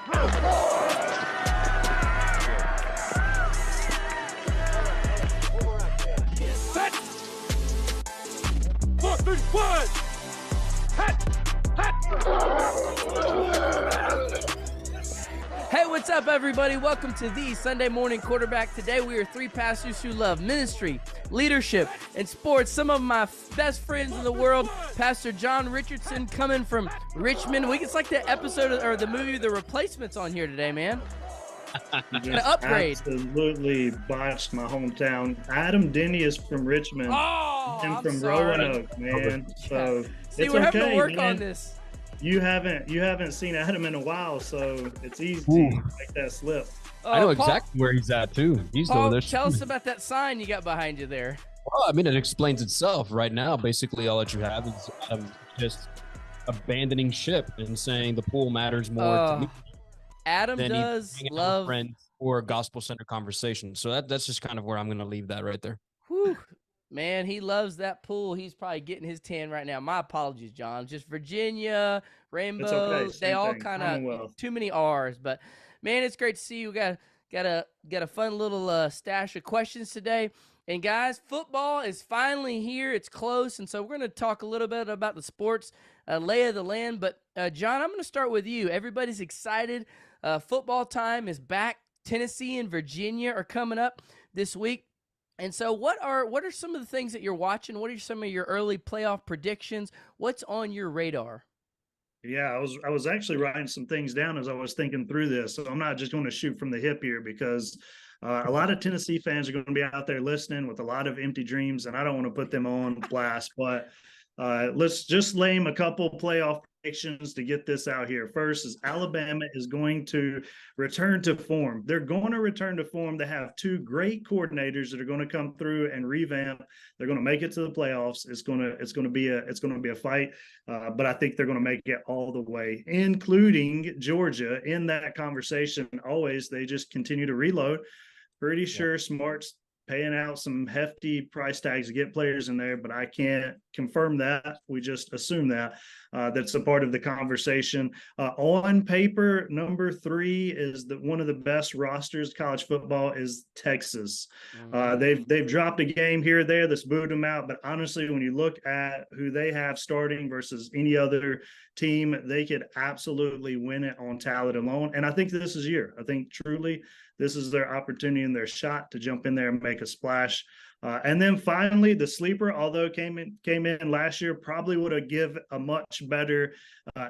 Set. 4, 3, 1. Hey, what's up, everybody? Welcome to the Sunday Morning Quarterback. Today, we are three pastors who love ministry, leadership, and sports. Some of my best friends in the world, Pastor John Richardson, coming from Richmond. It's like the episode or the movie The Replacements on here today, man. An upgrade. Absolutely botched my hometown. Adam Denny is from Richmond. Oh, I'm from sorry. Roanoke, man. So See, it's we're okay, having to work man. on this. You haven't seen Adam in a while, so it's easy to make that slip. I know Paul, exactly where he's at too. He's Paul, over there. tell us about that sign you got behind you there. Well, I mean, it explains itself right now. Basically, all that you have is just abandoning ship and saying the pool matters more to me Adam than does hanging out with love friends or a gospel-centered conversation. So that's just kind of where I'm going to leave that right there. Whew. Man, he loves that pool. He's probably getting his tan right now. My apologies, John. Just Virginia, Rainbow, It's okay. they all Same thing. kind of Commonwealth. too many R's. But man, it's great to see you. We got a fun little stash of questions today. And guys, football is finally here. It's close, and so we're going to talk a little bit about the sports lay of the land. But John, I'm going to start with you. Everybody's excited. Football time is back. Tennessee and Virginia are coming up this week. And so what are some of the things that you're watching? What are some of your early playoff predictions? What's on your radar? Yeah, I was actually writing some things down as I was thinking through this. So I'm not just going to shoot from the hip here because a lot of Tennessee fans are going to be out there listening with a lot of empty dreams, and I don't want to put them on blast. But let's just name a couple playoff predictions to get this out here. First is Alabama is going to return to form. They're going to return to form. They have two great coordinators that are going to come through and revamp. They're going to make it to the playoffs. It's going to be a fight, but I think they're going to make it all the way, including Georgia in that conversation. Always, they just continue to reload. Pretty sure Smart's paying out some hefty price tags to get players in there, but I can't confirm that. We just assume that. That's a part of the conversation. On paper, number 3 is one of the best rosters college football is Texas. They've dropped a game here or there that's booed them out, but honestly, when you look at who they have starting versus any other team, they could absolutely win it on talent alone. And I think this is year. I think truly this is their opportunity and their shot to jump in there and make a splash. And then finally, the sleeper, although came in last year, probably would have give a much better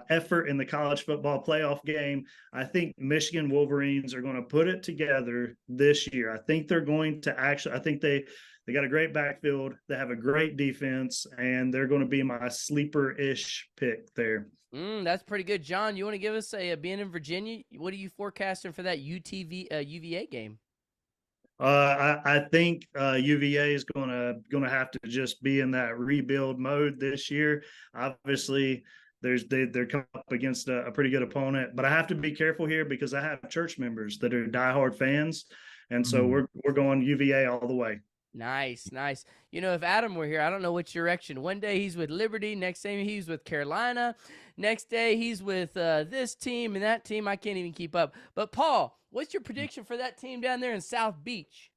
effort in the college football playoff game. I think Michigan Wolverines are going to put it together this year. I think they're going to I think they got a great backfield. They have a great defense, and they're going to be my sleeper-ish pick there. That's pretty good. John, you want to give us being in Virginia, what are you forecasting for that UVA game? I think UVA is gonna have to just be in that rebuild mode this year. Obviously, they're coming up against a pretty good opponent, but I have to be careful here because I have church members that are diehard fans, and so we're going UVA all the way. Nice. You know, if Adam were here, I don't know which direction. One day he's with Liberty, next day he's with Carolina, next day he's with this team and that team. I can't even keep up. But Paul, what's your prediction for that team down there in South Beach?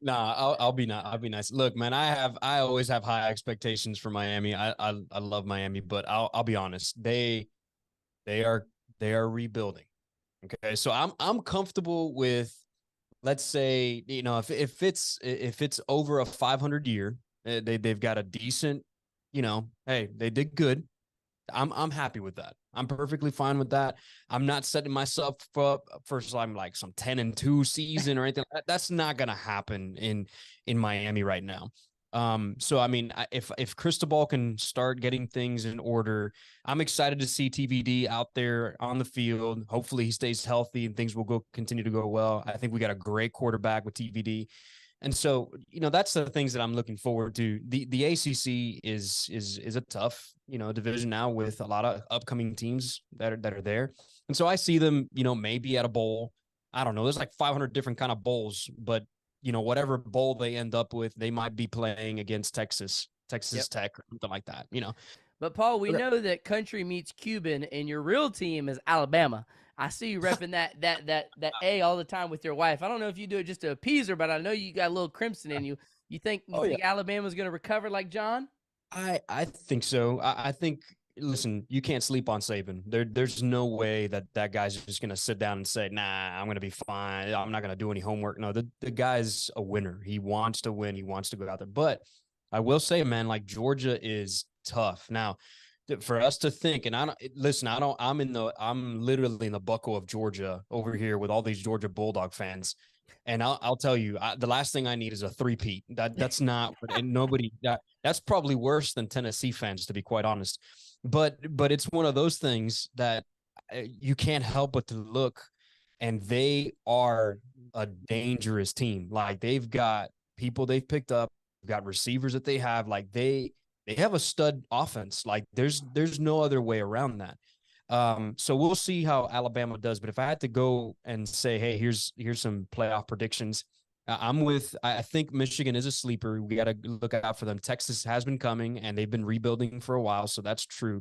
Nah, I'll be nice. Look, man, I always have high expectations for Miami. I love Miami, but I'll be honest. They are rebuilding. Okay, so I'm comfortable with, let's say, you know, if it's over a 500 year, they've got a decent, you know, hey, they did good. I'm happy with that. I'm perfectly fine with that. I'm not setting myself up for some 10-2 season or anything. That's not gonna happen in Miami right now. So I mean, if Cristobal can start getting things in order, I'm excited to see TVD out there on the field. Hopefully he stays healthy and things will continue to go well. I think we got a great quarterback with TVD. And so, you know, that's the things that I'm looking forward to. The ACC is a tough, you know, division now with a lot of upcoming teams that are there. And so I see them, you know, maybe at a bowl. I don't know. There's like 500 different kind of bowls, but you know, whatever bowl they end up with, they might be playing against Texas Yep. Tech or something like that, you know. But Paul, we know that country meets Cuban, and your real team is Alabama. I see you repping that A all the time with your wife. I don't know if you do it just to appease her, but I know you got a little crimson in you. You think Alabama's going to recover like John? I think so. I think, listen, you can't sleep on Saban. There's no way that guy's just gonna sit down and say, nah, I'm gonna be fine. I'm not gonna do any homework. No, the guy's a winner. He wants to win. He wants to go out there. But I will say, man, like Georgia is tough. Now, for us to think, and I'm literally in the buckle of Georgia over here with all these Georgia Bulldog fans. And I'll tell you, the last thing I need is a three-peat. That's not, and that's probably worse than Tennessee fans, to be quite honest. But it's one of those things that you can't help but to look, and they are a dangerous team. Like, they've got people they've picked up, got receivers that they have. Like, they have a stud offense. Like, there's no other way around that. So we'll see how Alabama does. But if I had to go and say, hey, here's some playoff predictions, I think Michigan is a sleeper. We got to look out for them. Texas has been coming, and they've been rebuilding for a while, so that's true.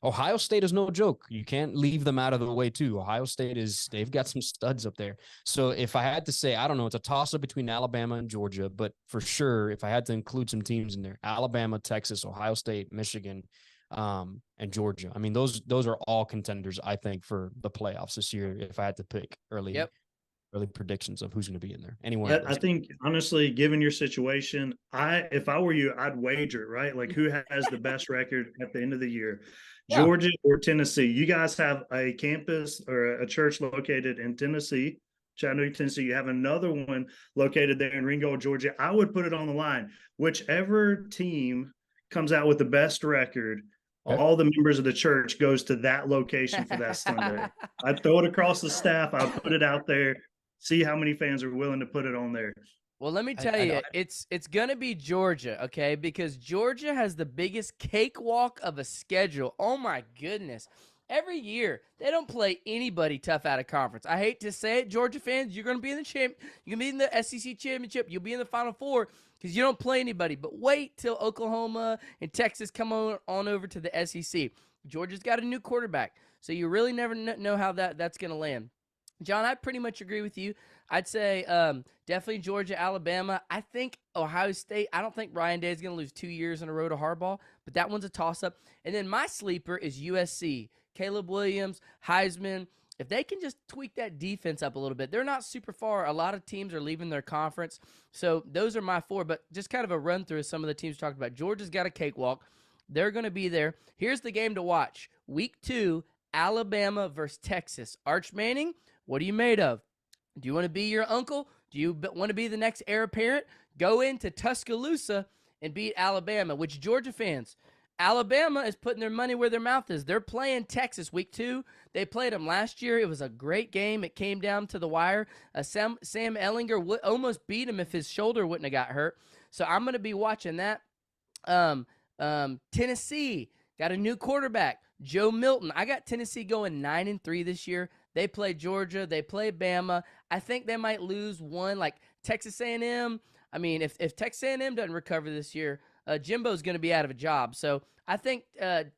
Ohio State is no joke. You can't leave them out of the way, too. Ohio State they've got some studs up there. So if I had to say, I don't know, it's a toss-up between Alabama and Georgia, but for sure, if I had to include some teams in there, Alabama, Texas, Ohio State, Michigan, and Georgia. I mean, those are all contenders, I think, for the playoffs this year. If I had to pick early predictions of who's going to be in there. Anyway, I think, honestly, given your situation, if I were you, I'd wager, right? Like, who has the best record at the end of the year, Georgia or Tennessee? You guys have a campus or a church located in Tennessee, Chattanooga, Tennessee. You have another one located there in Ringgold, Georgia. I would put it on the line. Whichever team comes out with the best record, all the members of the church goes to that location for that Sunday. I'd throw it across the staff. I'd put it out there. See how many fans are willing to put it on there. Well, let me tell you, it's going to be Georgia, okay? Because Georgia has the biggest cakewalk of a schedule. Oh, my goodness. Every year, they don't play anybody tough out of conference. I hate to say it, Georgia fans, you're going to be in the you're going to be in the SEC championship. You'll be in the Final Four because you don't play anybody. But wait till Oklahoma and Texas come on over to the SEC. Georgia's got a new quarterback, so you really never know how that's going to land. John, I pretty much agree with you. I'd say definitely Georgia, Alabama. I think Ohio State. I don't think Ryan Day is going to lose 2 years in a row to Harbaugh, but that one's a toss-up. And then my sleeper is USC. Caleb Williams, Heisman. If they can just tweak that defense up a little bit, they're not super far. A lot of teams are leaving their conference. So those are my four, but just kind of a run-through of some of the teams we talked about. Georgia's got a cakewalk. They're going to be there. Here's the game to watch. Week 2, Alabama versus Texas. Arch Manning, what are you made of? Do you want to be your uncle? Do you want to be the next heir apparent? Go into Tuscaloosa and beat Alabama, which Georgia fans, Alabama is putting their money where their mouth is. They're playing Texas week 2. They played them last year. It was a great game. It came down to the wire. Sam Ehlinger would almost beat him if his shoulder wouldn't have got hurt. So I'm going to be watching that. Tennessee got a new quarterback, Joe Milton. I got Tennessee going 9-3 this year. They play Georgia. They play Bama. I think they might lose one, like Texas A&M. I mean, if Texas A&M doesn't recover this year, Jimbo's going to be out of a job. So I think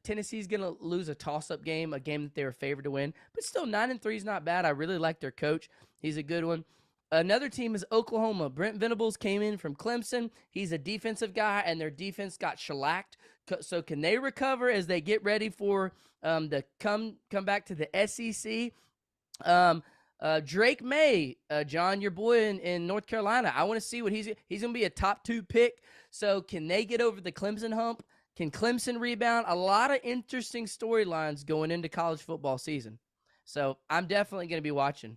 Tennessee's going to lose a toss-up game, a game that they were favored to win. But still, 9-3 is not bad. I really like their coach. He's a good one. Another team is Oklahoma. Brent Venables came in from Clemson. He's a defensive guy, and their defense got shellacked. So can they recover as they get ready for to come back to the SEC? Drake May, John, your boy in North Carolina. I want to see what he's going to be a top 2 pick. So can they get over the Clemson hump? Can Clemson rebound? A lot of interesting storylines going into college football season. So I'm definitely going to be watching.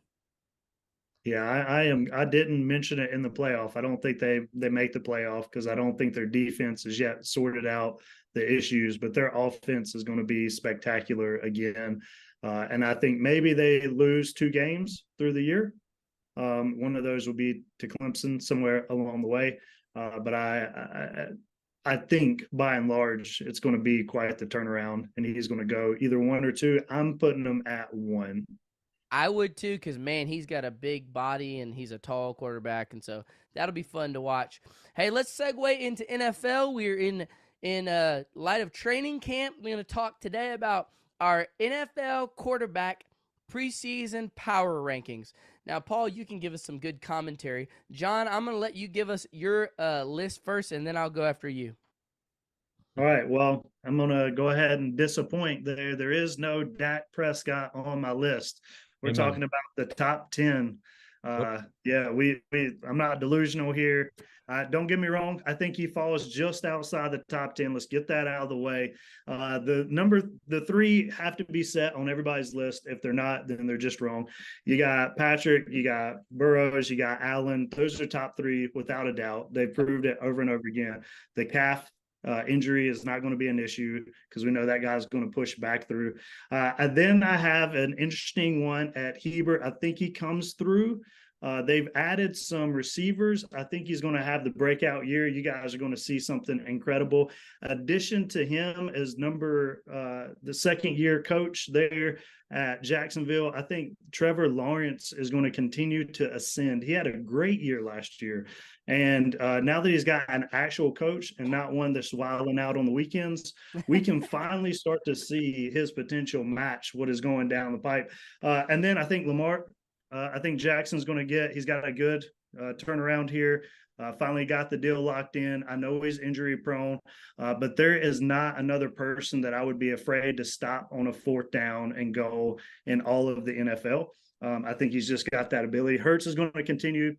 Yeah, I am. I didn't mention it in the playoff. I don't think they make the playoff because I don't think their defense has yet sorted out the issues, but their offense is going to be spectacular again. And I think maybe they lose 2 games through the year. One of those will be to Clemson somewhere along the way. But I think by and large, it's going to be quite the turnaround, and he's going to go either 1 or 2. I'm putting him at 1. I would too, because, man, he's got a big body and he's a tall quarterback, and so that'll be fun to watch. Hey, let's segue into NFL. We're in in light of training camp, we're going to talk today about our NFL quarterback preseason power rankings. Now, Paul, you can give us some good commentary. John, I'm going to let you give us your list first, and then I'll go after you. All right. Well, I'm going to go ahead and disappoint there. There is no Dak Prescott on my list. We're Amen. talking about the top 10. Yeah, I'm not delusional here. Don't get me wrong. I think he falls just outside the top 10. Let's get that out of the way. The three have to be set on everybody's list. If they're not, then they're just wrong. You got Patrick, you got Burrows, you got Allen. Those are top three without a doubt. They've proved it over and over again. The calf injury is not going to be an issue because we know that guy's going to push back through. And then I have an interesting one at Hebert. I think he comes through. They've added some receivers. I think he's going to have the breakout year. You guys are going to see something incredible. Addition to him is the second year coach there at Jacksonville. I think Trevor Lawrence is going to continue to ascend. He had a great year last year. And now that he's got an actual coach and not one that's wilding out on the weekends, we can finally start to see his potential match what is going down the pipe. And then I think Lamar, I think Jackson's going to he's got a good turnaround here. Finally got the deal locked in. I know he's injury prone, but there is not another person that I would be afraid to stop on a fourth down and goal in all of the NFL. I think he's just got that ability. Hurts is going to continue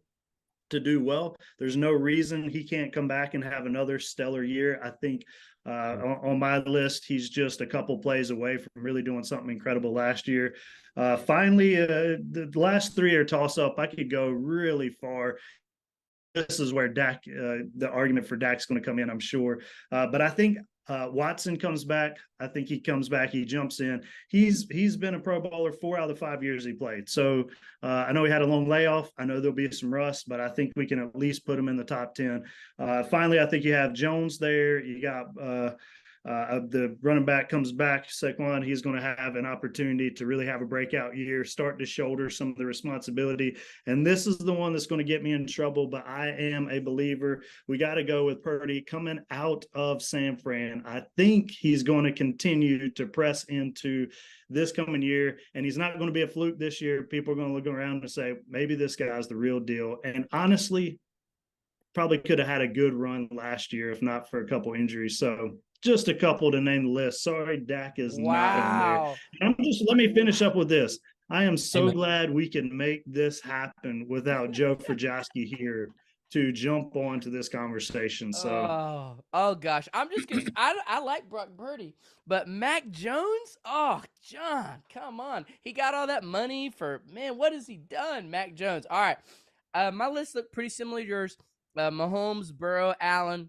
to do well. There's no reason he can't come back and have another stellar year. I think on my list, he's just a couple plays away from really doing something incredible last year. Finally, the last three are toss up. I could go really far. This is where Dak, the argument for Dak's going to come in, I'm sure. But I think Watson comes back. I think he comes back. He jumps in. He's been a Pro Bowler 4 out of the 5 years he played. So I know he had a long layoff. I know there'll be some rust, but I think we can at least put him in the top 10. Finally, I think you have Jones there. You got the running back comes back, Saquon. He's going to have an opportunity to really have a breakout year, start to shoulder some of the responsibility. And this is the one that's going to get me in trouble, but I am a believer. We got to go with Purdy coming out of San Fran. I think he's going to continue to press into this coming year, and he's not going to be a fluke this year. People are going to look around and say, maybe this guy's the real deal. And honestly, probably could have had a good run last year if not for a couple injuries. So just a couple to name the list. Sorry, Dak is not on there. Let me finish up with this. I am so glad we can make this happen without Joe Frajowski here to jump onto this conversation. So, oh gosh, I'm just gonna. I like Brock Purdy, but Mac Jones. Oh, John, come on. He got all that money for What has he done, Mac Jones? All right, my list looked pretty similar to yours. Mahomes, Burrow, Allen.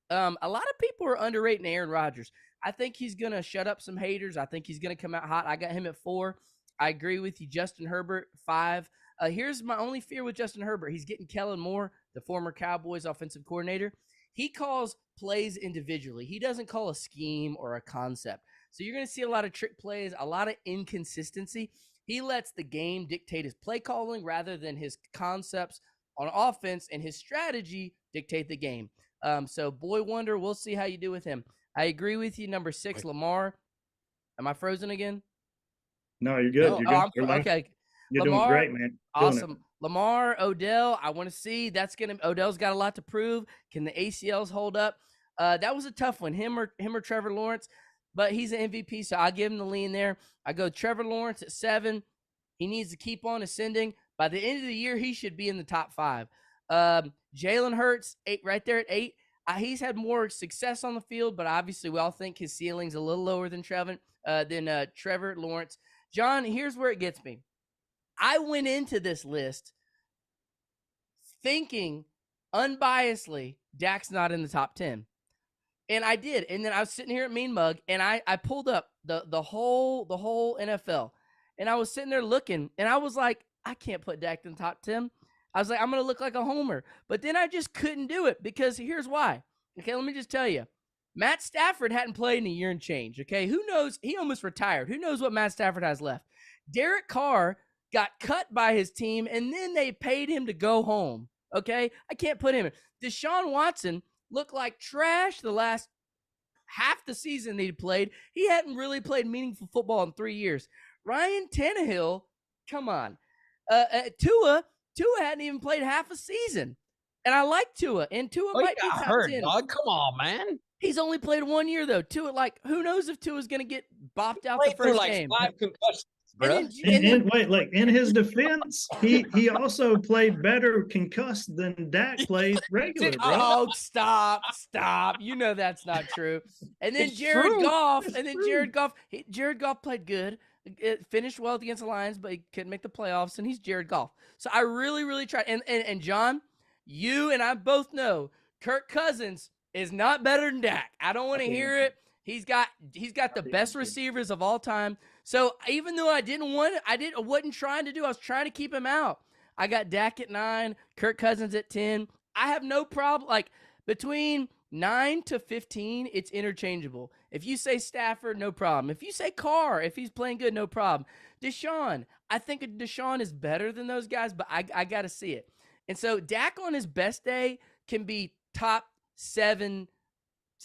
A lot of people are underrating Aaron Rodgers. I think he's going to shut up some haters. I think he's going to come out hot. I got him at 4. I agree with you. Justin Herbert, 5. Here's my only fear with Justin Herbert. He's getting Kellen Moore, the former Cowboys offensive coordinator. He calls plays individually. He doesn't call a scheme or a concept. So you're going to see a lot of trick plays, a lot of inconsistency. He lets the game dictate his play calling rather than his concepts on offense and his strategy dictate the game. So Boy Wonder, we'll see how you do with him. I agree with you. Number 6, Lamar. Am I frozen again? No, you're good. You're good. Okay. You're Lamar, doing great, man. Awesome. Lamar, Odell, I want to see. Odell's got a lot to prove. Can the ACLs hold up? That was a tough one. Him or Trevor Lawrence, but he's an MVP, so I'll give him the lean there. I go Trevor Lawrence at 7. He needs to keep on ascending. By the end of the year, he should be in the top 5. Jalen Hurts, 8, right there at 8. He's had more success on the field, but obviously we all think his ceiling's a little lower than Trevor Lawrence. John, here's where it gets me. I went into this list thinking unbiasedly Dak's not in the top 10. And I did. And then I was sitting here at Mean Mug, and I pulled up the whole NFL. And I was sitting there looking, and I was like, I can't put Dak in the top 10. I was like, I'm going to look like a homer. But then I just couldn't do it because here's why. Okay, let me just tell you. Matt Stafford hadn't played in a year and change, okay? Who knows? He almost retired. Who knows what Matt Stafford has left? Derek Carr got cut by his team, and then they paid him to go home, okay? I can't put him in. Deshaun Watson looked like trash the last half the season he'd played. He hadn't really played meaningful football in 3 years. Ryan Tannehill, come on. Tua hadn't even played half a season. And I like Tua, and Tua Oh, he might be got top hurt, 10. dog. Come on, man. He's only played 1 year, though. Tua, like, who knows if Tua's going to get bopped out the Played through first like game. 5 concussions, bro. And then, And wait, like in his defense, he also played better concussed than Dak played regular, bro. oh, stop. You know that's not true. And then It's Jared true. Goff. It's And then true. Jared Goff played good. It finished well against the Lions, but he couldn't make the playoffs, and he's Jared Goff. So I really, really tried. And John, you and I both know Kirk Cousins is not better than Dak. I don't want to hear it. He's got the best receivers of all time. So even though I wasn't trying to do, I was trying to keep him out. I got Dak at 9, Kirk Cousins at 10. I have no problem. Like, between 9 to 15, it's interchangeable. If you say Stafford, no problem. If you say Carr, if he's playing good, no problem. Deshaun, I think Deshaun is better than those guys, but I got to see it. And so Dak on his best day can be top 7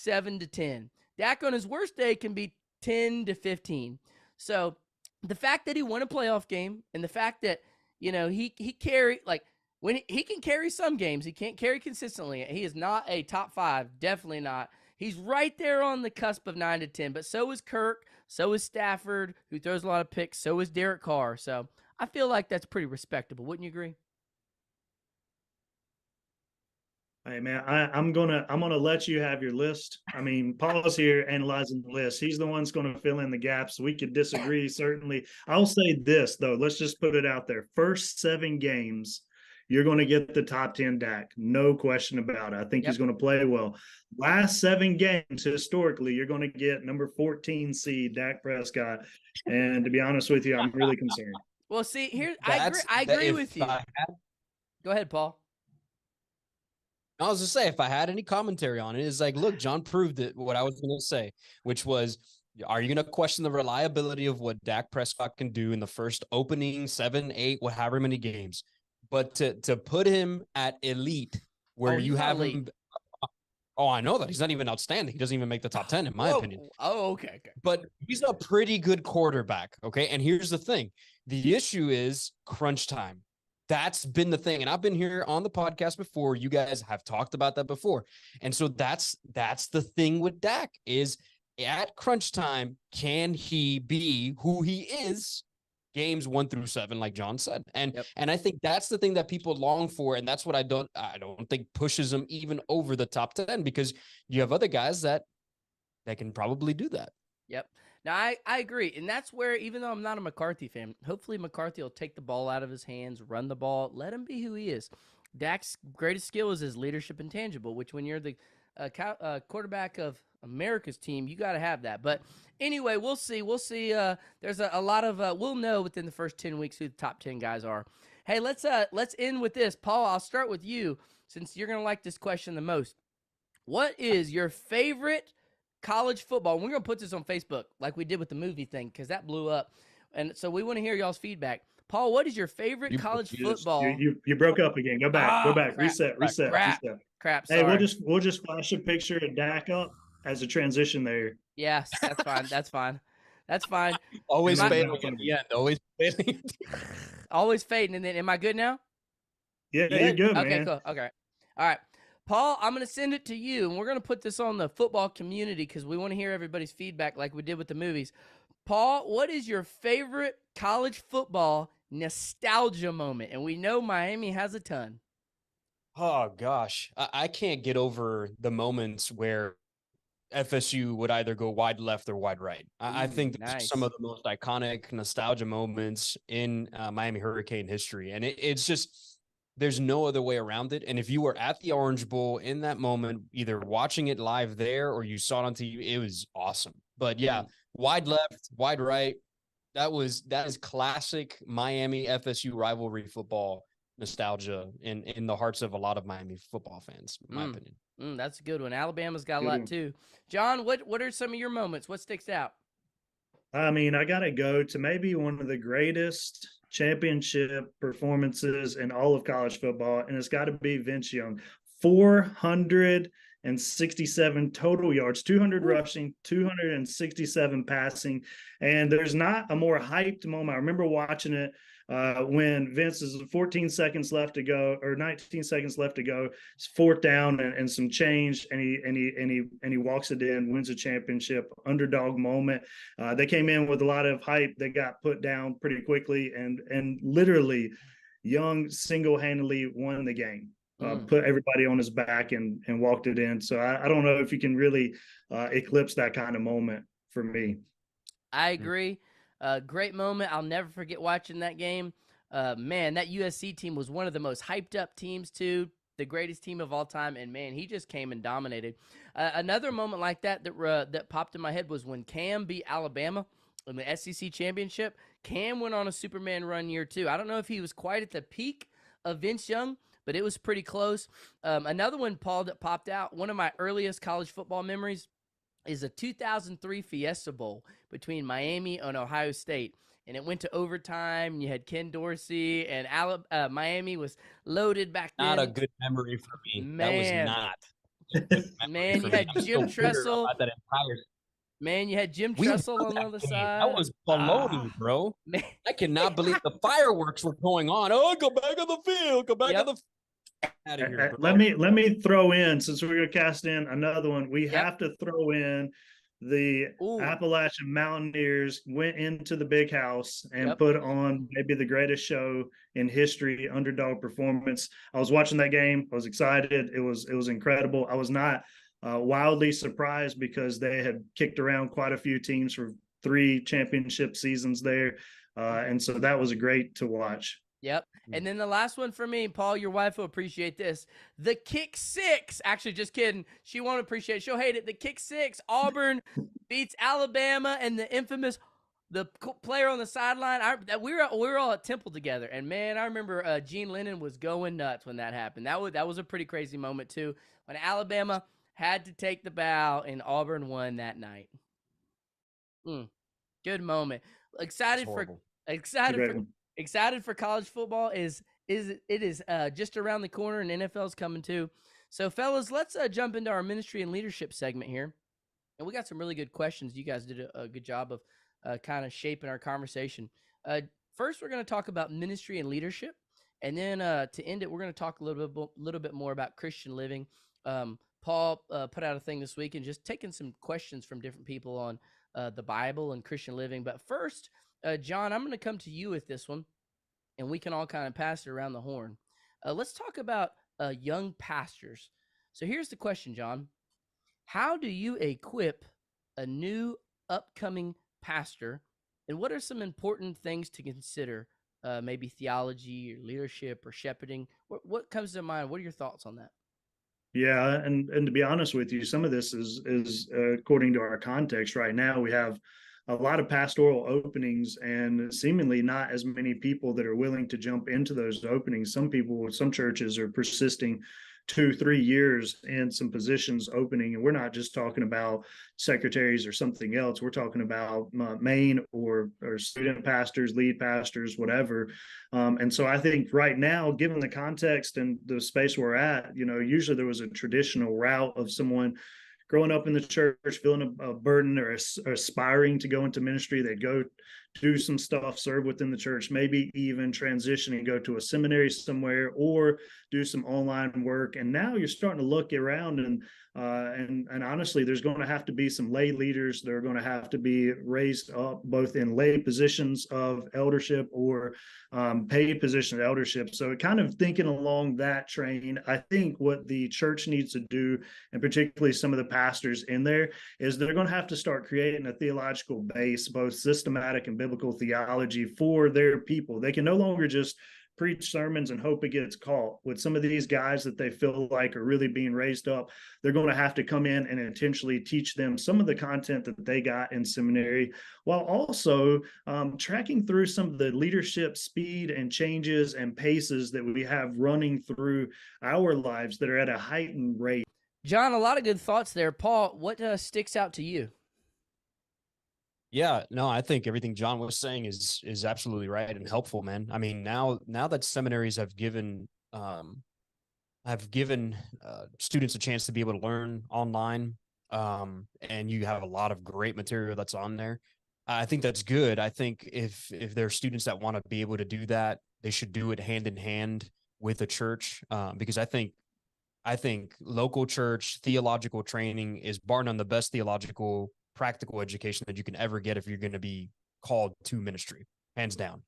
to 10. Dak on his worst day can be 10 to 15. So the fact that he won a playoff game, and the fact that, he carry, like, when he can carry some games, he can't carry consistently. He is not a top 5, definitely not. He's right there on the cusp of 9 to 10, but so is Kirk, so is Stafford, who throws a lot of picks, so is Derek Carr. So I feel like that's pretty respectable. Wouldn't you agree? Hey man, I'm gonna let you have your list. I mean, Paul's here analyzing the list. He's the one that's gonna fill in the gaps. We could disagree, certainly. I'll say this though. Let's just put it out there. First 7 games, you're gonna get the top 10 Dak. No question about it. I think he's gonna play well. Last 7 games, historically, you're gonna get number 14 seed Dak Prescott. And to be honest with you, I'm really concerned. Well, see, here I agree with you. Go ahead, Paul. I was just say, if I had any commentary on it, it's like, look, John proved it. What I was going to say, which was, are you going to question the reliability of what Dak Prescott can do in the first opening 7, 8, however many games? But to put him at elite, where you have him. Oh, I know that he's not even outstanding. He doesn't even make the top 10, in my opinion. Oh, okay. But he's a pretty good quarterback. Okay, and here's the thing: the issue is crunch time. That's been the thing. And I've been here on the podcast before. You guys have talked about that before. And so that's the thing with Dak is at crunch time, can he be who he is games 1 through 7, like John said? And I think that's the thing that people long for. And that's what I don't think pushes him even over the top 10, because you have other guys that can probably do that. Yep. Now, I agree. And that's where, even though I'm not a McCarthy fan, hopefully McCarthy will take the ball out of his hands, run the ball, let him be who he is. Dak's greatest skill is his leadership intangible, which when you're the quarterback of America's team, you got to have that. But anyway, we'll see. There's a lot of we'll know within the first 10 weeks who the top 10 guys are. Hey, let's end with this. Paul, I'll start with you since you're going to like this question the most. What is your favorite college football? And we're going to put this on Facebook like we did with the movie thing, because that blew up. And so we want to hear y'all's feedback. Paul, what is your favorite college football? You broke up again. Go back. Crap. Reset. Crap. Hey, Sorry. we'll just flash a picture of Dak up as a transition there. Yes, that's fine. That's fine. Always fading at the end. Always fading. Always fading. And then, am I good now? Yeah, you're good, man. Okay, cool. Okay. All right. Paul, I'm going to send it to you, and we're going to put this on the football community because we want to hear everybody's feedback like we did with the movies. Paul, what is your favorite college football nostalgia moment? And we know Miami has a ton. Oh, gosh. I can't get over the moments where FSU would either go wide left or wide right. I think that's some of the most iconic nostalgia moments in Miami Hurricane history. And it's just, there's no other way around it. And if you were at the Orange Bowl in that moment, either watching it live there or you saw it on TV, it was awesome. But yeah, wide left, wide right. That is classic Miami FSU rivalry football nostalgia in the hearts of a lot of Miami football fans, in my opinion. That's a good one. Alabama's got a lot too. John, what are some of your moments? What sticks out? I mean, I got to go to maybe one of the greatest championship performances in all of college football, and it's got to be Vince Young. 400 267 total yards, 200 rushing, 267 passing. And there's not a more hyped moment. I remember watching it when Vince is 14 seconds left to go, or 19 seconds left to go. It's fourth down and some change, and he walks it in, wins a championship. Underdog moment. They came in with a lot of hype. They got put down pretty quickly, and literally, Young single-handedly won the game. Put everybody on his back and walked it in. So I don't know if you can really eclipse that kind of moment for me. I agree. Great moment. I'll never forget watching that game. Man, that USC team was one of the most hyped up teams too. The greatest team of all time. And man, he just came and dominated. Another moment like that popped in my head was when Cam beat Alabama in the SEC championship. Cam went on a Superman run year too. I don't know if he was quite at the peak of Vince Young, but it was pretty close. Another one, Paul, that popped out, one of my earliest college football memories is a 2003 Fiesta Bowl between Miami and Ohio State. And it went to overtime. You had Ken Dorsey, and Miami was loaded back then. Not a good memory for me. Man. That was not a good memory Man, for you me. had I'm Jim still bitter Tressel. about that entire. Man, you had Jim We Tressel won on the that other game. side. That was baloney, bro. Man. I cannot believe the fireworks were going on. Oh, go back on the field. Go back on the out of here, bro. Let me throw in, since we're gonna cast in another one, we have to throw in the Appalachian Mountaineers went into the big house and put on maybe the greatest show in history, underdog performance. I was watching that game. I was excited. It was incredible. I was not wildly surprised because they had kicked around quite a few teams for 3 championship seasons there. And so that was great to watch. Yep. And then the last one for me, Paul, your wife will appreciate this. The kick 6. Actually, just kidding. She won't appreciate it. She'll hate it. The kick 6. Auburn beats Alabama, and the infamous player on the sideline. We were all at Temple together, and man, I remember Gene Lennon was going nuts when that happened. That was a pretty crazy moment too, when Alabama had to take the bow and Auburn won that night. Good moment. Excited for college football is just around the corner, and NFL's coming too. So fellas, let's jump into our ministry and leadership segment here. And we got some really good questions. You guys did a good job of kind of shaping our conversation. First, we're going to talk about ministry and leadership. And then to end it, we're going to talk a little bit more about Christian living. Paul put out a thing this week and just taking some questions from different people on the Bible and Christian living. But first, John, I'm going to come to you with this one, and we can all kind of pass it around the horn. Let's talk about young pastors. So here's the question, John. How do you equip a new upcoming pastor, and what are some important things to consider? Maybe theology or leadership or shepherding. What comes to mind? What are your thoughts on that? Yeah, and to be honest with you, some of this is according to our context right now. We have a lot of pastoral openings and seemingly not as many people that are willing to jump into those openings. Some churches are persisting 2-3 years in some positions opening, and we're not just talking about secretaries or something else. We're talking about main or student pastors, lead pastors, whatever. And so I think right now, given the context and the space we're at, usually there was a traditional route of someone growing up in the church, feeling a burden or aspiring to go into ministry. They'd go do some stuff, serve within the church, maybe even transition and go to a seminary somewhere or do some online work. And now you're starting to look around and honestly, there's going to have to be some lay leaders that are going to have to be raised up both in lay positions of eldership or paid position of eldership. So kind of thinking along that train, I think what the church needs to do, and particularly some of the pastors in there, is they're going to have to start creating a theological base, both systematic and biblical theology for their people. They can no longer just preach sermons and hope it gets caught. With some of these guys that they feel like are really being raised up, they're going to have to come in and intentionally teach them some of the content that they got in seminary, while also tracking through some of the leadership speed and changes and paces that we have running through our lives that are at a heightened rate. John, a lot of good thoughts there. Paul, what sticks out to you? Yeah, no, I think everything John was saying is absolutely right and helpful, man. I mean, now that seminaries have given I've given students a chance to be able to learn online, and you have a lot of great material that's on there. I think that's good. I think if there are students that want to be able to do that, they should do it hand in hand with the church, because I think local church theological training is bar none the best theological practical education that you can ever get if you're going to be called to ministry, hands down.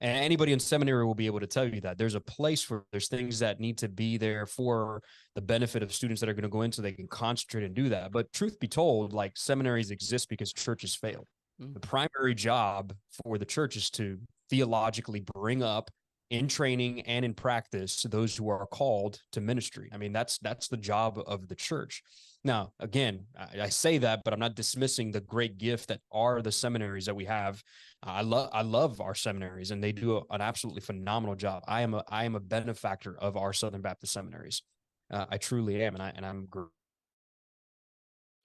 And anybody in seminary will be able to tell you that there's a place for there's things that need to be there for the benefit of students that are going to go in so they can concentrate and do that. But truth be told, like seminaries exist because churches fail. The primary job for the church is to theologically bring up in training and in practice those who are called to ministry. I mean, that's the job of the church. Now, again, I say that, but I'm not dismissing the great gift that are the seminaries that we have. I love our seminaries, and they do an absolutely phenomenal job. I am a benefactor of our Southern Baptist seminaries. I truly am, and I'm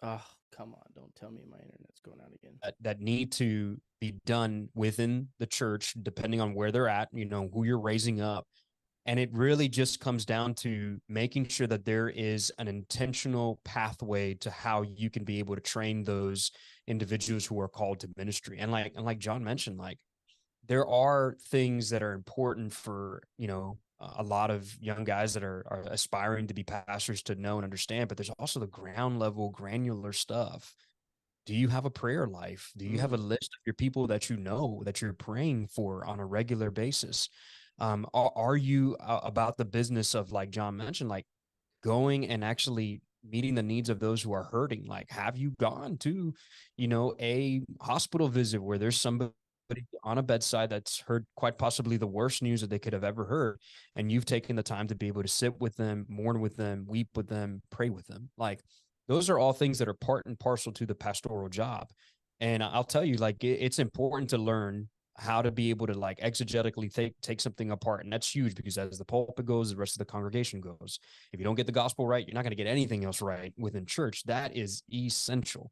Oh, come on. Don't tell me my internet's going out again. that need to be done within the church, depending on where they're at, who you're raising up. And it really just comes down to making sure that there is an intentional pathway to how you can be able to train those individuals who are called to ministry. And like John mentioned, like there are things that are important for, a lot of young guys that are aspiring to be pastors to know and understand, but there's also the ground level granular stuff. Do you have a prayer life? Do you have a list of your people that that you're praying for on a regular basis? Are you about the business of, like John mentioned, like going and actually meeting the needs of those who are hurting? Like, have you gone to, a hospital visit where there's somebody on a bedside that's heard quite possibly the worst news that they could have ever heard, and you've taken the time to be able to sit with them, mourn with them, weep with them, pray with them? Like, those are all things that are part and parcel to the pastoral job. And I'll tell you, like, it's important to learn how to be able to like exegetically take something apart. And that's huge, because as the pulpit goes, the rest of the congregation goes. If you don't get the gospel right, you're not going to get anything else right within church. That is essential.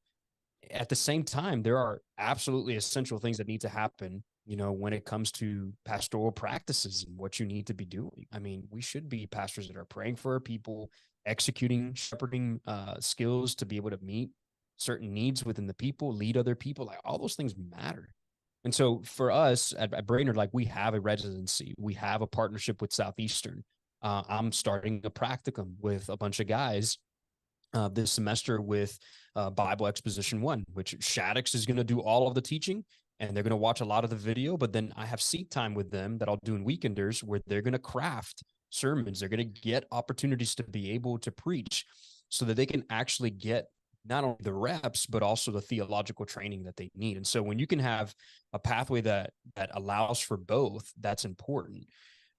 At the same time, there are absolutely essential things that need to happen, when it comes to pastoral practices and what you need to be doing. I mean, we should be pastors that are praying for our people, executing shepherding skills to be able to meet certain needs within the people, lead other people. Like, all those things matter. And so for us at Brainerd, like, we have a residency, we have a partnership with Southeastern. I'm starting a practicum with a bunch of guys this semester with Bible Exposition 1, which Shaddix is going to do all of the teaching, and they're going to watch a lot of the video. But then I have seat time with them that I'll do in weekenders where they're going to craft sermons. They're going to get opportunities to be able to preach so that they can actually get not only the reps, but also the theological training that they need. And so when you can have a pathway that allows for both, that's important.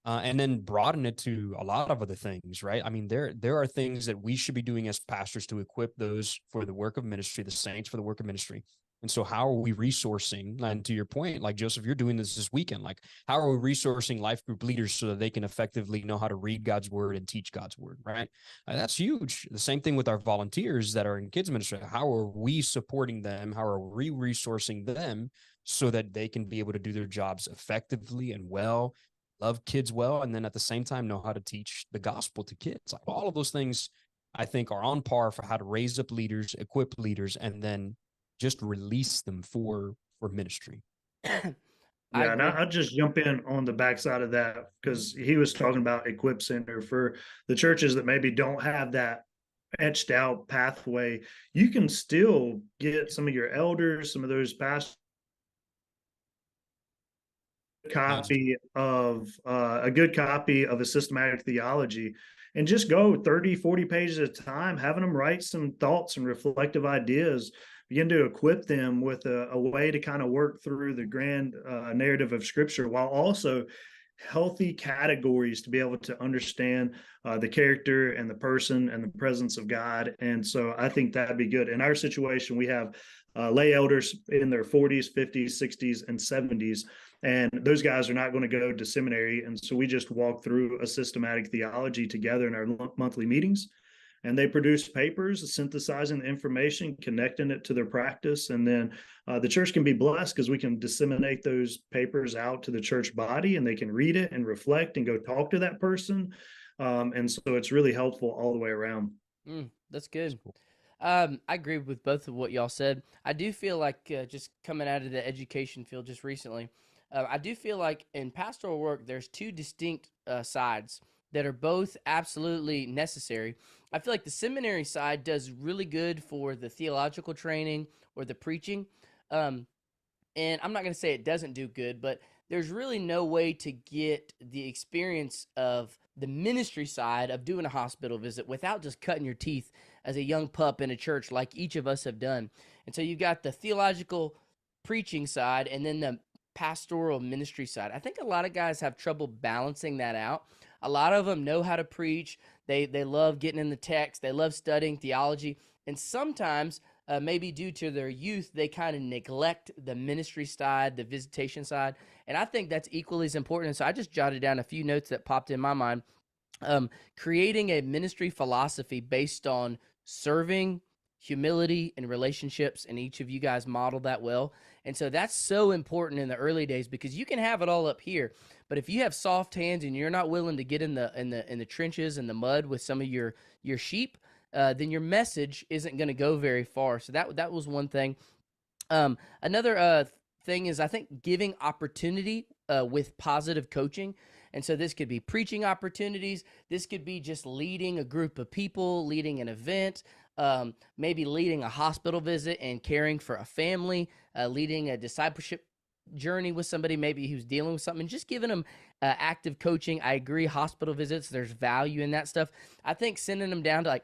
And then broaden it to a lot of other things, right? I mean, there are things that we should be doing as pastors to equip those for the work of ministry, the saints for the work of ministry. And so how are we resourcing? And to your point, like Joseph, you're doing this weekend. Like, how are we resourcing life group leaders so that they can effectively know how to read God's word and teach God's word, right? That's huge. The same thing with our volunteers that are in kids ministry. How are we supporting them? How are we resourcing them so that they can be able to do their jobs effectively and well, love kids well, and then at the same time know how to teach the gospel to kids? Like, all of those things, I think, are on par for how to raise up leaders, equip leaders, and then just release them for ministry. Yeah, and I'll just jump in on the backside of that, because he was talking about Equip Center for the churches that maybe don't have that etched out pathway. You can still get some of your elders, some of those pastors, copy of a good copy of a systematic theology, and just go 30-40 pages at a time, having them write some thoughts and reflective ideas, begin to equip them with a way to kind of work through the grand narrative of scripture, while also healthy categories to be able to understand the character and the person and the presence of God. And so I think that'd be good. In our situation, we have lay elders in their 40s, 50s, 60s, and 70s. And those guys are not going to go to seminary. And so we just walk through a systematic theology together in our monthly meetings. And they produce papers synthesizing the information, connecting it to their practice. And then the church can be blessed because we can disseminate those papers out to the church body, and they can read it and reflect and go talk to that person. And so it's really helpful all the way around. That's good. I agree with both of what y'all said. I do feel like just coming out of the education field just recently, I do feel like in pastoral work, there's two distinct sides that are both absolutely necessary. I feel like the seminary side does really good for the theological training or the preaching. Um, and I'm not going to say it doesn't do good, but there's really no way to get the experience of the ministry side of doing a hospital visit without just cutting your teeth as a young pup in a church like each of us have done. And so you've got the theological preaching side and then the pastoral ministry side. I think a lot of guys have trouble balancing that out. A lot of them know how to preach. They love getting in the text. They love studying theology. And sometimes maybe due to their youth, they kind of neglect the ministry side, the visitation side. And I think that's equally as important. And so I just jotted down a few notes that popped in my mind. Creating a ministry philosophy based on serving, humility, and relationships. And each of you guys modeled that well. And so that's so important in the early days because you can have it all up here. But if you have soft hands and you're not willing to get in the trenches and the mud with some of your sheep, then your message isn't going to go very far. So that was one thing. Another thing is I think giving opportunity with positive coaching. And so this could be preaching opportunities. This could be just leading a group of people, leading an event, maybe leading a hospital visit and caring for a family, leading a discipleship journey with somebody maybe who's dealing with something, just giving them active coaching. I agree, hospital visits, there's value in that stuff. I think sending them down to like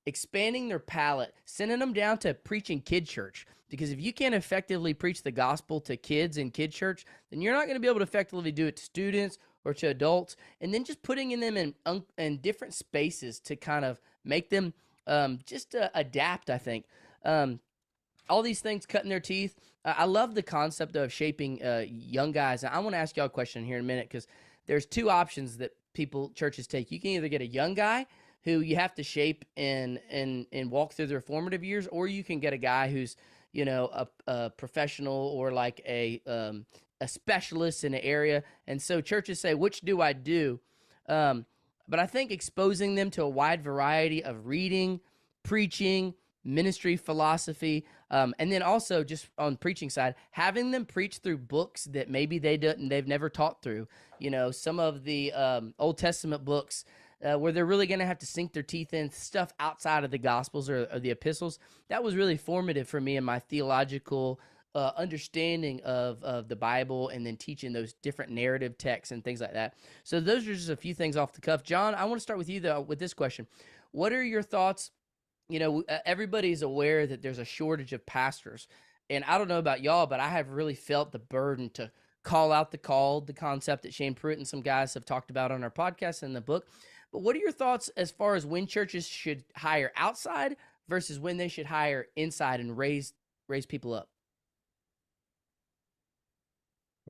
expanding their palate, sending them down to preaching kid church. Because if you can't effectively preach the gospel to kids in kid church, then you're not going to be able to effectively do it to students or to adults. And then just putting them in different spaces to kind of make them just adapt, I think. All these things, cutting their teeth. I love the concept of shaping young guys. I want to ask y'all a question here in a minute because there's two options that churches take. You can either get a young guy who you have to shape and walk through their formative years, or you can get a guy who's, you know, a professional or like a specialist in an area. And so churches say, which do I do? But I think exposing them to a wide variety of reading, preaching, ministry philosophy, and then also just on preaching side, having them preach through books that maybe they've never taught through. You know, some of the Old Testament books where they're really going to have to sink their teeth in stuff outside of the Gospels or the epistles. That was really formative for me in my theological understanding of the Bible, and then teaching those different narrative texts and things like that. So those are just a few things off the cuff. John, I want to start with you though with this question. What are your thoughts? You know, everybody's aware that there's a shortage of pastors, and I don't know about y'all, but I have really felt the burden to call out the concept that Shane Pruitt and some guys have talked about on our podcast and the book. But what are your thoughts as far as when churches should hire outside versus when they should hire inside and raise people up?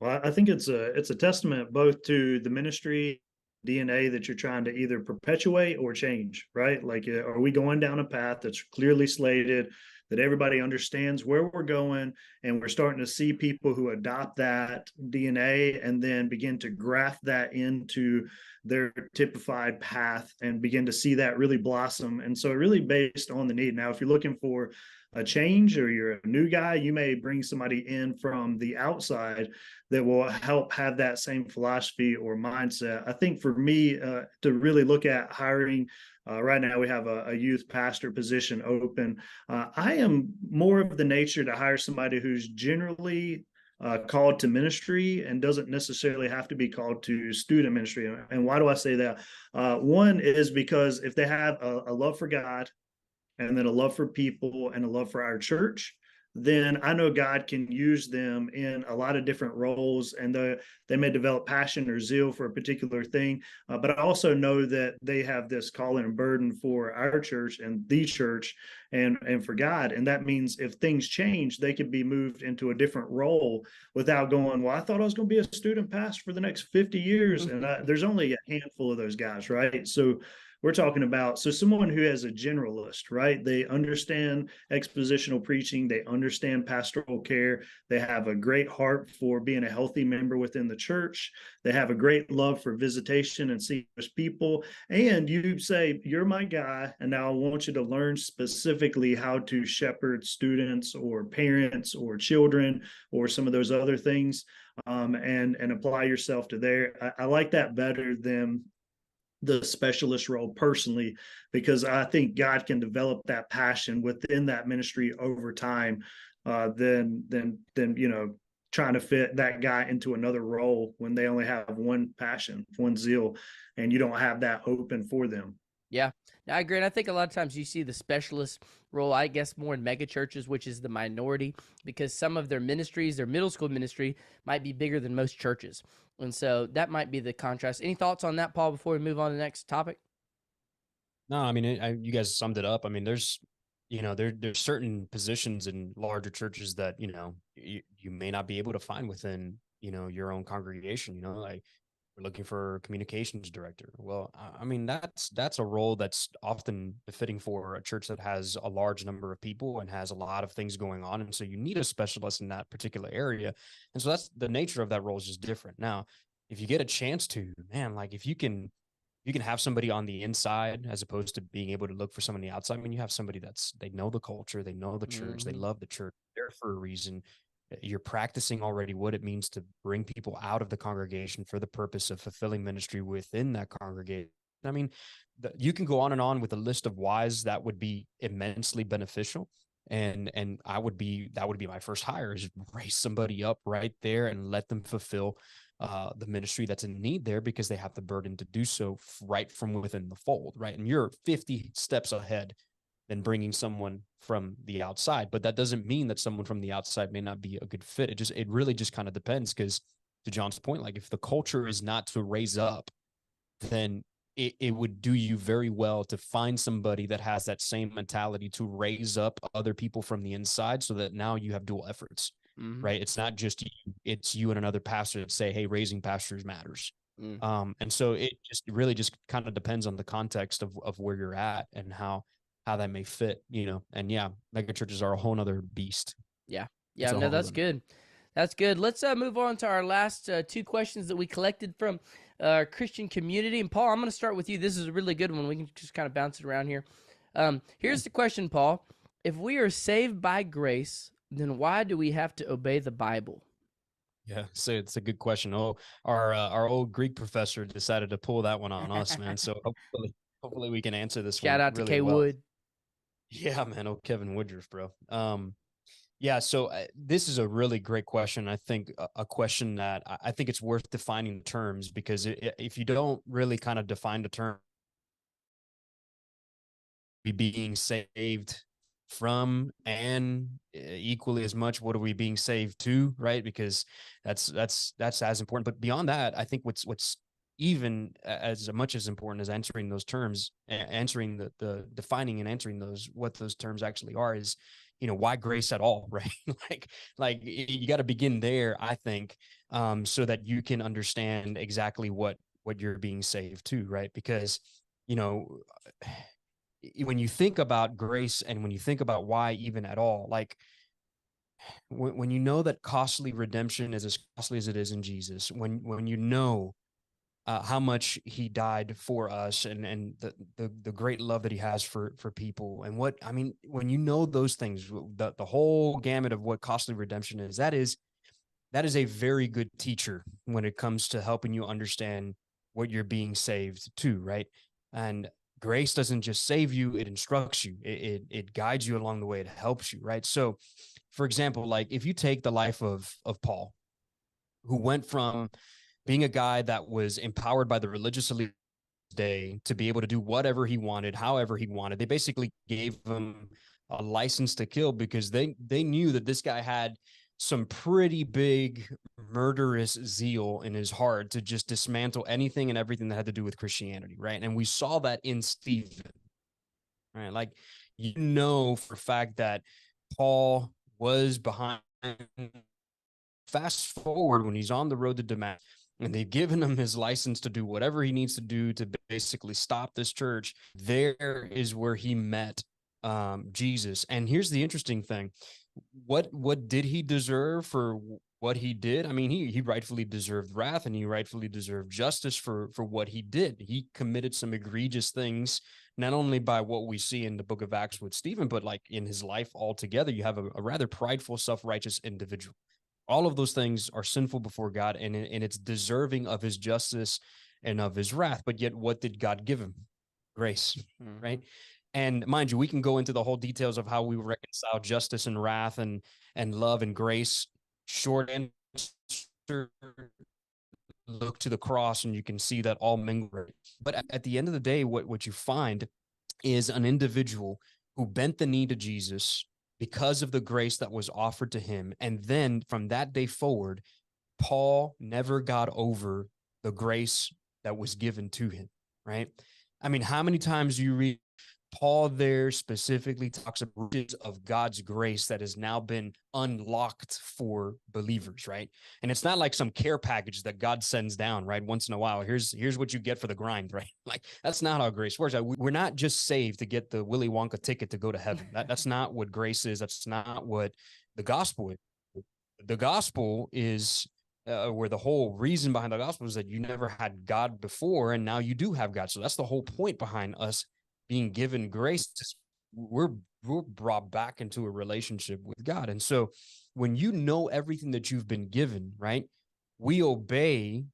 Well, I think it's a testament both to the ministry DNA that you're trying to either perpetuate or change, right? Like, are we going down a path that's clearly slated, that everybody understands where we're going, and we're starting to see people who adopt that DNA and then begin to graft that into their typified path and begin to see that really blossom. And so really based on the need. Now, if you're looking for a change or you're a new guy, you may bring somebody in from the outside that will help have that same philosophy or mindset. I think for me, to really look at hiring, right now we have a youth pastor position open. I am more of the nature to hire somebody who's generally called to ministry and doesn't necessarily have to be called to student ministry. And why do I say that? One is because if they have a love for God, and then a love for people and a love for our church, then I know God can use them in a lot of different roles, and they may develop passion or zeal for a particular thing. But I also know that they have this calling and burden for our church and the church and for God. And that means if things change, they could be moved into a different role without going, well, I thought I was going to be a student pastor for the next 50 years. And there's only a handful of those guys, right? So we're talking about, so someone who has a generalist, right? They understand expositional preaching, they understand pastoral care, they have a great heart for being a healthy member within the church, they have a great love for visitation and seeing people, and you say, you're my guy, and now I want you to learn specifically how to shepherd students or parents or children or some of those other things, and apply yourself to there. I like that better than the specialist role personally, because I think God can develop that passion within that ministry over time, than trying to fit that guy into another role when they only have one passion, one zeal, and you don't have that open for them. Yeah, I agree. And I think a lot of times you see the specialist role, I guess, more in mega churches, which is the minority, because some of their ministries, their middle school ministry, might be bigger than most churches. And so that might be the contrast. Any thoughts on that, Paul, before we move on to the next topic? No, I mean, you guys summed it up. I mean, there's certain positions in larger churches that, you may not be able to find within, your own congregation, like we're looking for a communications director. Well, I mean, that's a role that's often befitting for a church that has a large number of people and has a lot of things going on. And so you need a specialist in that particular area. And so that's the nature of that role is just different. Now, if you get a chance to, man, like if you can have somebody on the inside as opposed to being able to look for someone on the outside. I mean, you have somebody they know the culture, they know the church, they love the church, they're there for a reason. You're practicing already what it means to bring people out of the congregation for the purpose of fulfilling ministry within that congregation. I mean, you can go on and on with a list of whys that would be immensely beneficial. And that would be my first hire, is raise somebody up right there and let them fulfill the ministry that's in need there, because they have the burden to do so right from within the fold, right? And you're 50 steps ahead than bringing someone from the outside. But that doesn't mean that someone from the outside may not be a good fit. It really just kind of depends, because to John's point, like if the culture is not to raise up, then it would do you very well to find somebody that has that same mentality to raise up other people from the inside, so that now you have dual efforts. Right. It's not just you, it's you and another pastor that say, hey, raising pastors matters. And so it really just kind of depends on the context of where you're at and how that may fit, and yeah, mega churches are a whole nother beast. Yeah. No, that's good. That's good. Let's move on to our last two questions that we collected from our Christian community. And Paul, I'm going to start with you. This is a really good one. We can just kind of bounce it around here. Here's the question, Paul. If we are saved by grace, then why do we have to obey the Bible? Yeah, so it's a good question. Oh, our old Greek professor decided to pull that one on us, man. So hopefully we can answer this one. Shout out to really K well. Wood. Yeah, man. Oh, Kevin Woodruff, bro. Yeah. So this is a really great question. I think a question that I think it's worth defining the terms, because if you don't really kind of define the term, being saved from, and equally as much, what are we being saved to, right? Because that's as important. But beyond that, I think what's even as much as important as answering those terms, answering the defining and answering those, what those terms actually are, is, why grace at all, right? like you got to begin there, I think, so that you can understand exactly what you're being saved to, right? Because, when you think about grace and when you think about why even at all, like when you know that costly redemption is as costly as it is in Jesus, when you know how much he died for us, and the great love that he has for people, and what I mean, when you know those things, the whole gamut of what costly redemption is, that is a very good teacher when it comes to helping you understand what you're being saved to, right? And grace doesn't just save you, it instructs you, it guides you along the way, it helps you, right? So for example, like if you take the life of Paul, who went from being a guy that was empowered by the religious elite day to be able to do whatever he wanted, however he wanted. They basically gave him a license to kill, because they knew that this guy had some pretty big murderous zeal in his heart to just dismantle anything and everything that had to do with Christianity, right? And we saw that in Stephen, right? Like, for a fact that Paul was behind. Fast forward when he's on the road to Damascus, and they've given him his license to do whatever he needs to do to basically stop this church. There is where he met Jesus. And here's the interesting thing. What did he deserve for what he did? I mean, he rightfully deserved wrath, and he rightfully deserved justice for what he did. He committed some egregious things, not only by what we see in the book of Acts with Stephen, but like in his life altogether. You have a rather prideful, self-righteous individual. All of those things are sinful before God, and it's deserving of his justice and of his wrath. But yet, what did God give him? Grace, right? And mind you, we can go into the whole details of how we reconcile justice and wrath and love and grace. Short answer, look to the cross and you can see that all mingle. But at the end of the day, what you find is an individual who bent the knee to Jesus because of the grace that was offered to him. And then from that day forward, Paul never got over the grace that was given to him, right? I mean, how many times do you read Paul there specifically talks about of God's grace that has now been unlocked for believers, right? And it's not like some care package that God sends down, right? Once in a while, here's what you get for the grind, right? Like, that's not how grace works. We're not just saved to get the Willy Wonka ticket to go to heaven. That's not what grace is. That's not what the gospel is. The gospel is where the whole reason behind the gospel is that you never had God before, and now you do have God. So that's the whole point behind us being given grace. We're brought back into a relationship with God. And so when you know everything that you've been given, right, we obey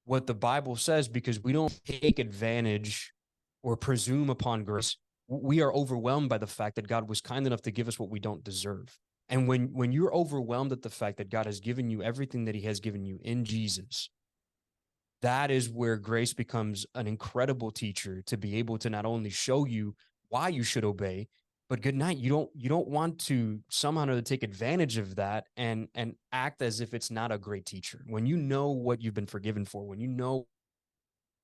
what the Bible says because we don't take advantage or presume upon grace. We are overwhelmed by the fact that God was kind enough to give us what we don't deserve. And when you're overwhelmed at the fact that God has given you everything that he has given you in Jesus, that is where grace becomes an incredible teacher to be able to not only show you why you should obey, but good night. You don't want to somehow or another take advantage of that and act as if it's not a great teacher. When you know what you've been forgiven for, when you know,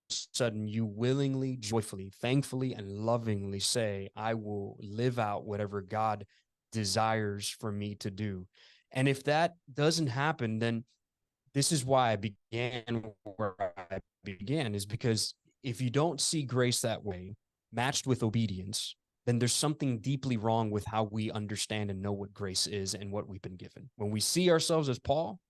sudden you willingly, joyfully, thankfully, and lovingly say, I will live out whatever God desires for me to do. And if that doesn't happen, then this is why I began where I began, is because if you don't see grace that way, matched with obedience, then there's something deeply wrong with how we understand and know what grace is and what we've been given. When we see ourselves as Paul,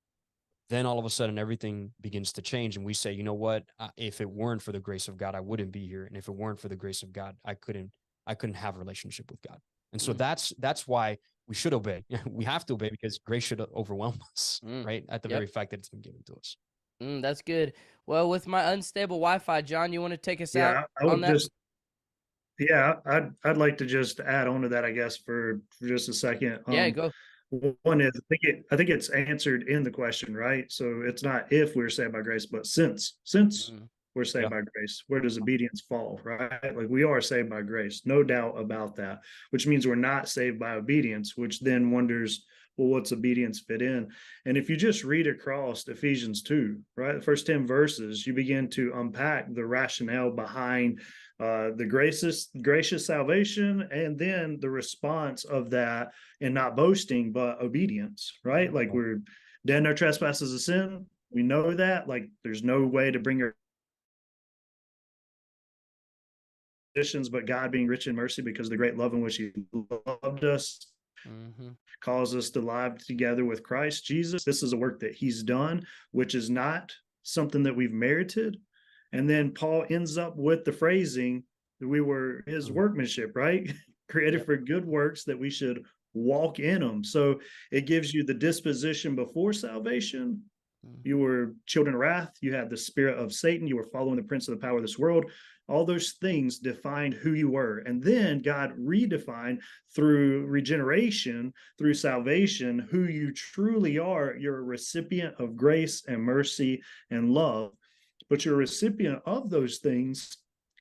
then all of a sudden everything begins to change. And we say, you know what, if it weren't for the grace of God, I wouldn't be here. And if it weren't for the grace of God, I couldn't have a relationship with God. And so that's why we should obey. We have to obey because grace should overwhelm us, right? At the very fact that it's been given to us. That's good. Well, with my unstable Wi-Fi, John, you want to take us out I would on that? I'd like to just add on to that, I guess, for just a second. Yeah, go. One is, I think it's answered in the question, right? So it's not if we're saved by grace, but since we're saved by grace, where does obedience fall, right? Like, we are saved by grace, no doubt about that, which means we're not saved by obedience, which then wonders, well, what's obedience fit in? And if you just read across Ephesians 2, right, the first 10 verses, you begin to unpack the rationale behind the gracious salvation, and then the response of that, and not boasting, but obedience, right? Like, we're dead in our trespasses of sin. We know that, like, there's no way to bring our conditions, but God being rich in mercy because of the great love in which he loved us, calls us to live together with Christ Jesus. This is a work that he's done, which is not something that we've merited. And then Paul ends up with the phrasing that we were his workmanship, right? Created for good works that we should walk in them. So it gives you the disposition before salvation. You were children of wrath. You had the spirit of Satan. You were following the prince of the power of this world. All those things defined who you were. And then God redefined through regeneration, through salvation, who you truly are. You're a recipient of grace and mercy and love, but you're a recipient of those things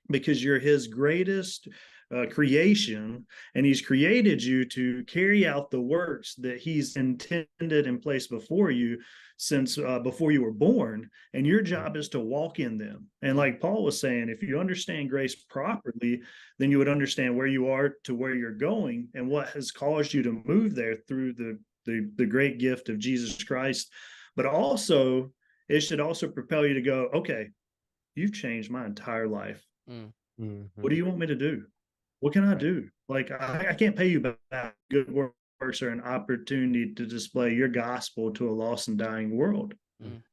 because you're his greatest creation, and he's created you to carry out the works that he's intended and placed before you since before you were born, and your job is to walk in them. And like Paul was saying, if you understand grace properly, then you would understand where you are to where you're going and what has caused you to move there through the great gift of Jesus Christ. But also, it should also propel you to go, okay, you've changed my entire life. What do you want me to do? What can I do? Like, I can't pay you back. Good works are an opportunity to display your gospel to a lost and dying world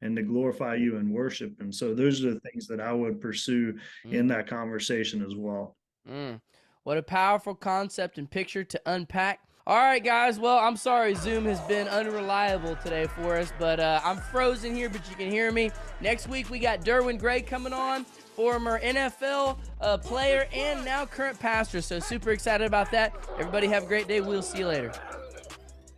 and to glorify you in worship. And so those are the things that I would pursue in that conversation as well. What a powerful concept and picture to unpack. All right, guys. Well, I'm sorry Zoom has been unreliable today for us, but I'm frozen here, but you can hear me. Next week, we got Derwin Gray coming on, former NFL player and now current pastor. So super excited about that. Everybody have a great day. We'll see you later.